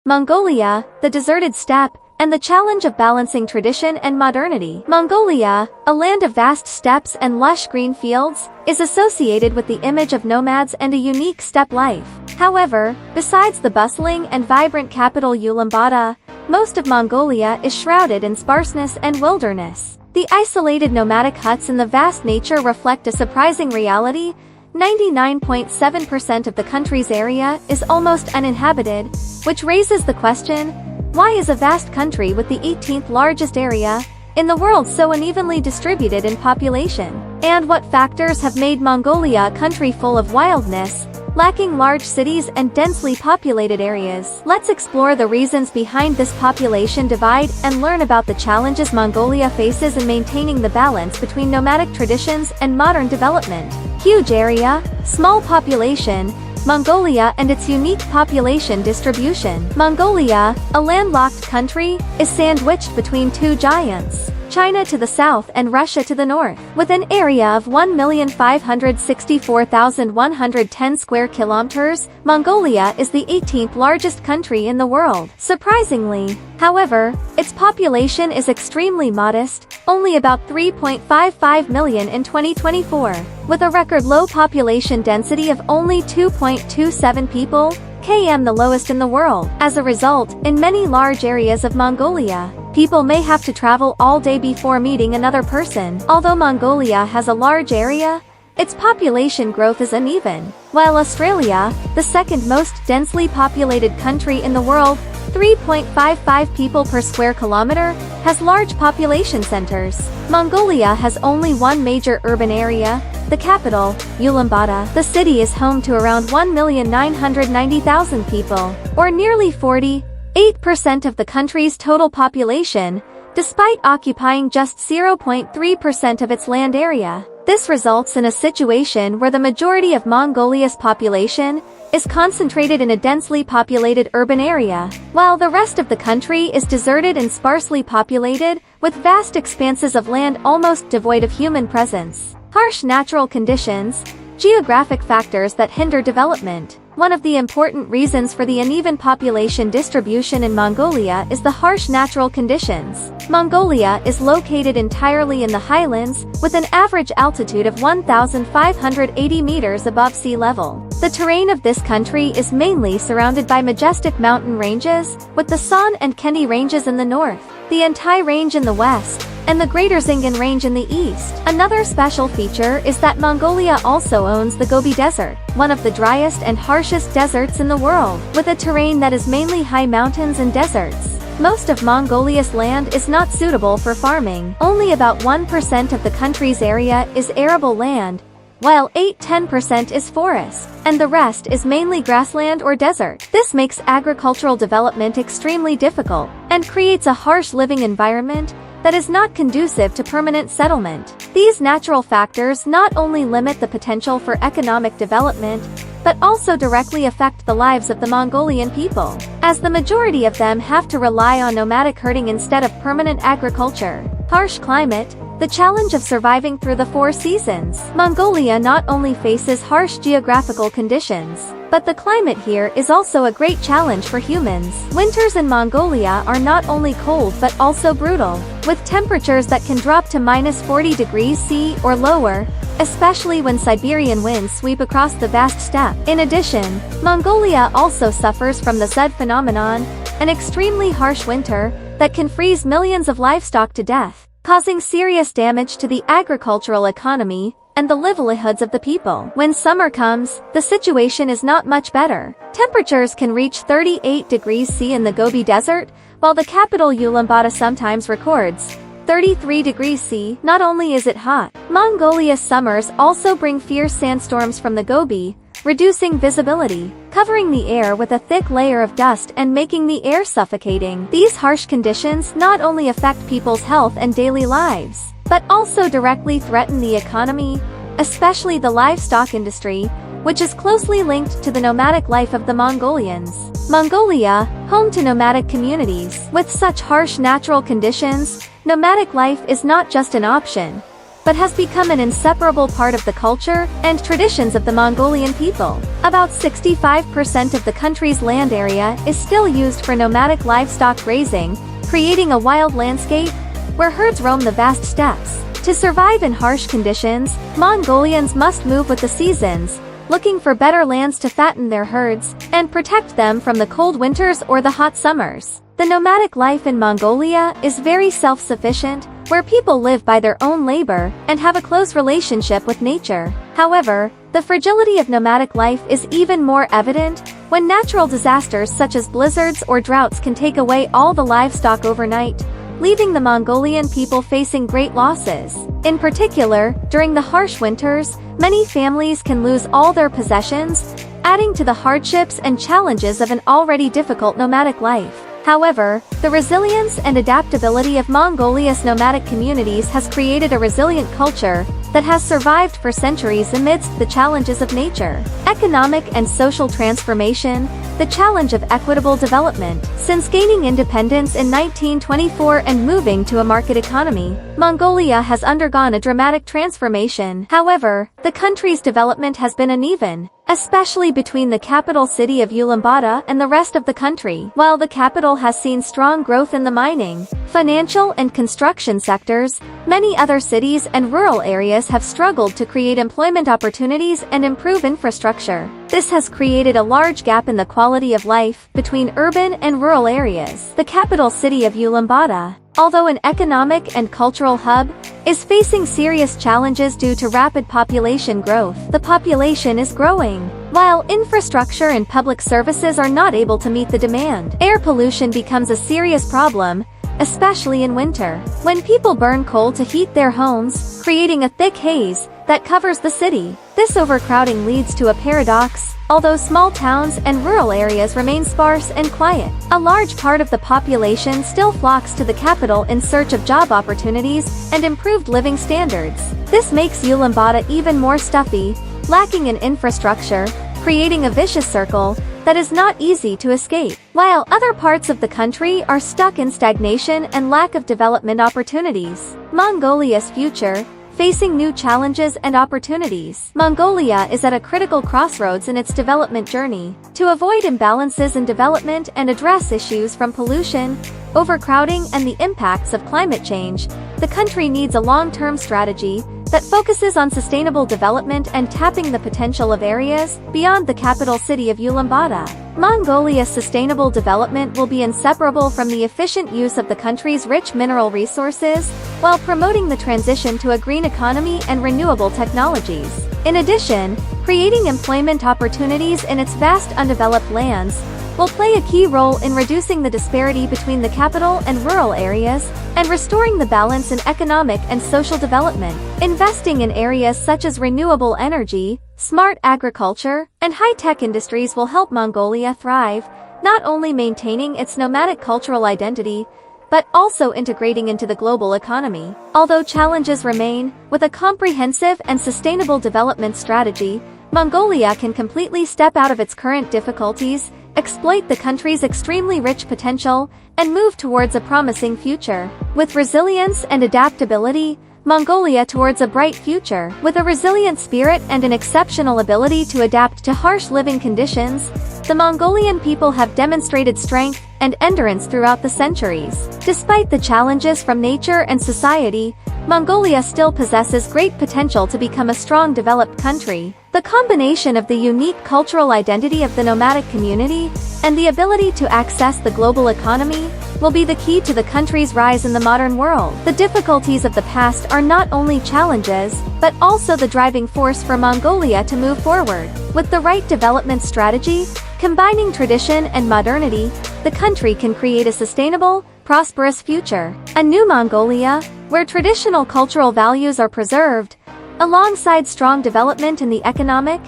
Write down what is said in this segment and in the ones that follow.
Mongolia, the deserted steppe, and the challenge of balancing tradition and modernity. Mongolia, a land of vast steppes and lush green fields, is associated with the image of nomads and a unique steppe life. However, besides the bustling and vibrant capital Ulambata, most of Mongolia is shrouded in sparseness and wilderness. The isolated nomadic huts in the vast nature reflect a surprising reality. 99.7% of the country's area is almost uninhabited, which raises the question, why is a vast country with the 18th largest area in the world so unevenly distributed in population? And what factors have made Mongolia a country full of wildness, lacking large cities and densely populated areas? Let's explore the reasons behind this population divide and learn about the challenges Mongolia faces in maintaining the balance between nomadic traditions and modern development. Huge area, small population, Mongolia and its unique population distribution. Mongolia, a landlocked country, is sandwiched between two giants, China to the south and Russia to the north. With an area of 1,564,110 square kilometers, Mongolia is the 18th largest country in the world. Surprisingly, however, its population is extremely modest, only about 3.55 million in 2024, with a record low population density of only 2.27 people, km the lowest in the world. As a result, in many large areas of Mongolia, people may have to travel all day before meeting another person. Although Mongolia has a large area, its population growth is uneven. While Australia, the second most densely populated country in the world, 3.55 people per square kilometer, has large population centers, Mongolia has only one major urban area, the capital, Ulambata. The city is home to around 1,990,000 people, or nearly 48% of the country's total population, despite occupying just 0.3% of its land area. This results in a situation where the majority of Mongolia's population is concentrated in a densely populated urban area, while the rest of the country is deserted and sparsely populated, with vast expanses of land almost devoid of human presence. Harsh natural conditions, geographic factors that hinder development. One of the important reasons for the uneven population distribution in Mongolia is the harsh natural conditions. Mongolia is located entirely in the highlands, with an average altitude of 1,580 meters above sea level. The terrain of this country is mainly surrounded by majestic mountain ranges, with the San and Keni ranges in the north, the Altai range in the west, and the Greater Zingan range in the east. Another special feature is that Mongolia also owns the Gobi Desert, one of the driest and harshest deserts in the world, with a terrain that is mainly high mountains and deserts. Most of Mongolia's land is not suitable for farming. Only about 1% of the country's area is arable land, while 8–10% is forest, and the rest is mainly grassland or desert. This makes agricultural development extremely difficult, and creates a harsh living environment that is not conducive to permanent settlement. These natural factors not only limit the potential for economic development, but also directly affect the lives of the Mongolian people, as the majority of them have to rely on nomadic herding instead of permanent agriculture. Harsh climate, the challenge of surviving through the four seasons. Mongolia not only faces harsh geographical conditions, but the climate here is also a great challenge for humans. Winters in Mongolia are not only cold but also brutal, with temperatures that can drop to -40 degrees C or lower, especially when Siberian winds sweep across the vast steppe. In addition, Mongolia also suffers from the Zud phenomenon, an extremely harsh winter that can freeze millions of livestock to death, causing serious damage to the agricultural economy and the livelihoods of the people. When summer comes, the situation is not much better. Temperatures can reach 38 degrees C in the Gobi Desert, while the capital Ulambata sometimes records 33 degrees C. Not only is it hot, Mongolia's summers also bring fierce sandstorms from the Gobi, reducing visibility, covering the air with a thick layer of dust and making the air suffocating. These harsh conditions not only affect people's health and daily lives, but also directly threaten the economy, especially the livestock industry, which is closely linked to the nomadic life of the Mongolians. Mongolia, home to nomadic communities. With such harsh natural conditions, nomadic life is not just an option, but has become an inseparable part of the culture and traditions of the Mongolian people. About 65% of the country's land area is still used for nomadic livestock grazing, creating a wild landscape where herds roam the vast steppes. To survive in harsh conditions, Mongolians must move with the seasons, looking for better lands to fatten their herds and protect them from the cold winters or the hot summers. The nomadic life in Mongolia is very self-sufficient, where people live by their own labor and have a close relationship with nature. However, the fragility of nomadic life is even more evident when natural disasters such as blizzards or droughts can take away all the livestock overnight, leaving the Mongolian people facing great losses. In particular, during the harsh winters, many families can lose all their possessions, adding to the hardships and challenges of an already difficult nomadic life. However, the resilience and adaptability of Mongolia's nomadic communities has created a resilient culture that has survived for centuries amidst the challenges of nature. Economic and social transformation. The challenge of equitable development. Since gaining independence in 1924 and moving to a market economy, Mongolia has undergone a dramatic transformation. However, the country's development has been uneven, especially between the capital city of Ulambata and the rest of the country. While the capital has seen strong growth in the mining, financial and construction sectors, many other cities and rural areas have struggled to create employment opportunities and improve infrastructure. This has created a large gap in the quality of life between urban and rural areas. The capital city of Ulambata, although an economic and cultural hub, is facing serious challenges due to rapid population growth. The population is growing, while infrastructure and public services are not able to meet the demand. Air pollution becomes a serious problem, especially in winter, when people burn coal to heat their homes, creating a thick haze that covers the city. This overcrowding leads to a paradox. Although small towns and rural areas remain sparse and quiet, a large part of the population still flocks to the capital in search of job opportunities and improved living standards. This makes Ulambata even more stuffy, lacking in infrastructure, creating a vicious circle that is not easy to escape. While other parts of the country are stuck in stagnation and lack of development opportunities, Mongolia's future, facing new challenges and opportunities. Mongolia is at a critical crossroads in its development journey. To avoid imbalances in development and address issues from pollution, overcrowding, and the impacts of climate change, the country needs a long-term strategy that focuses on sustainable development and tapping the potential of areas beyond the capital city of Ulambata. Mongolia's sustainable development will be inseparable from the efficient use of the country's rich mineral resources, while promoting the transition to a green economy and renewable technologies. In addition, creating employment opportunities in its vast undeveloped lands will play a key role in reducing the disparity between the capital and rural areas and restoring the balance in economic and social development. Investing in areas such as renewable energy, smart agriculture, and high-tech industries will help Mongolia thrive, not only maintaining its nomadic cultural identity, but also integrating into the global economy. Although challenges remain, with a comprehensive and sustainable development strategy, Mongolia can completely step out of its current difficulties, exploit the country's extremely rich potential, and move towards a promising future. With resilience and adaptability, Mongolia towards a bright future. With a resilient spirit and an exceptional ability to adapt to harsh living conditions, the Mongolian people have demonstrated strength and endurance throughout the centuries. Despite the challenges from nature and society, Mongolia still possesses great potential to become a strong developed country. The combination of the unique cultural identity of the nomadic community and the ability to access the global economy will be the key to the country's rise in the modern world. The difficulties of the past are not only challenges, but also the driving force for Mongolia to move forward. With the right development strategy, combining tradition and modernity, the country can create a sustainable, prosperous future. A new Mongolia, where traditional cultural values are preserved, alongside strong development in the economic,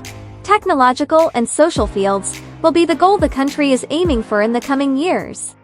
technological, and social fields, will be the goal the country is aiming for in the coming years.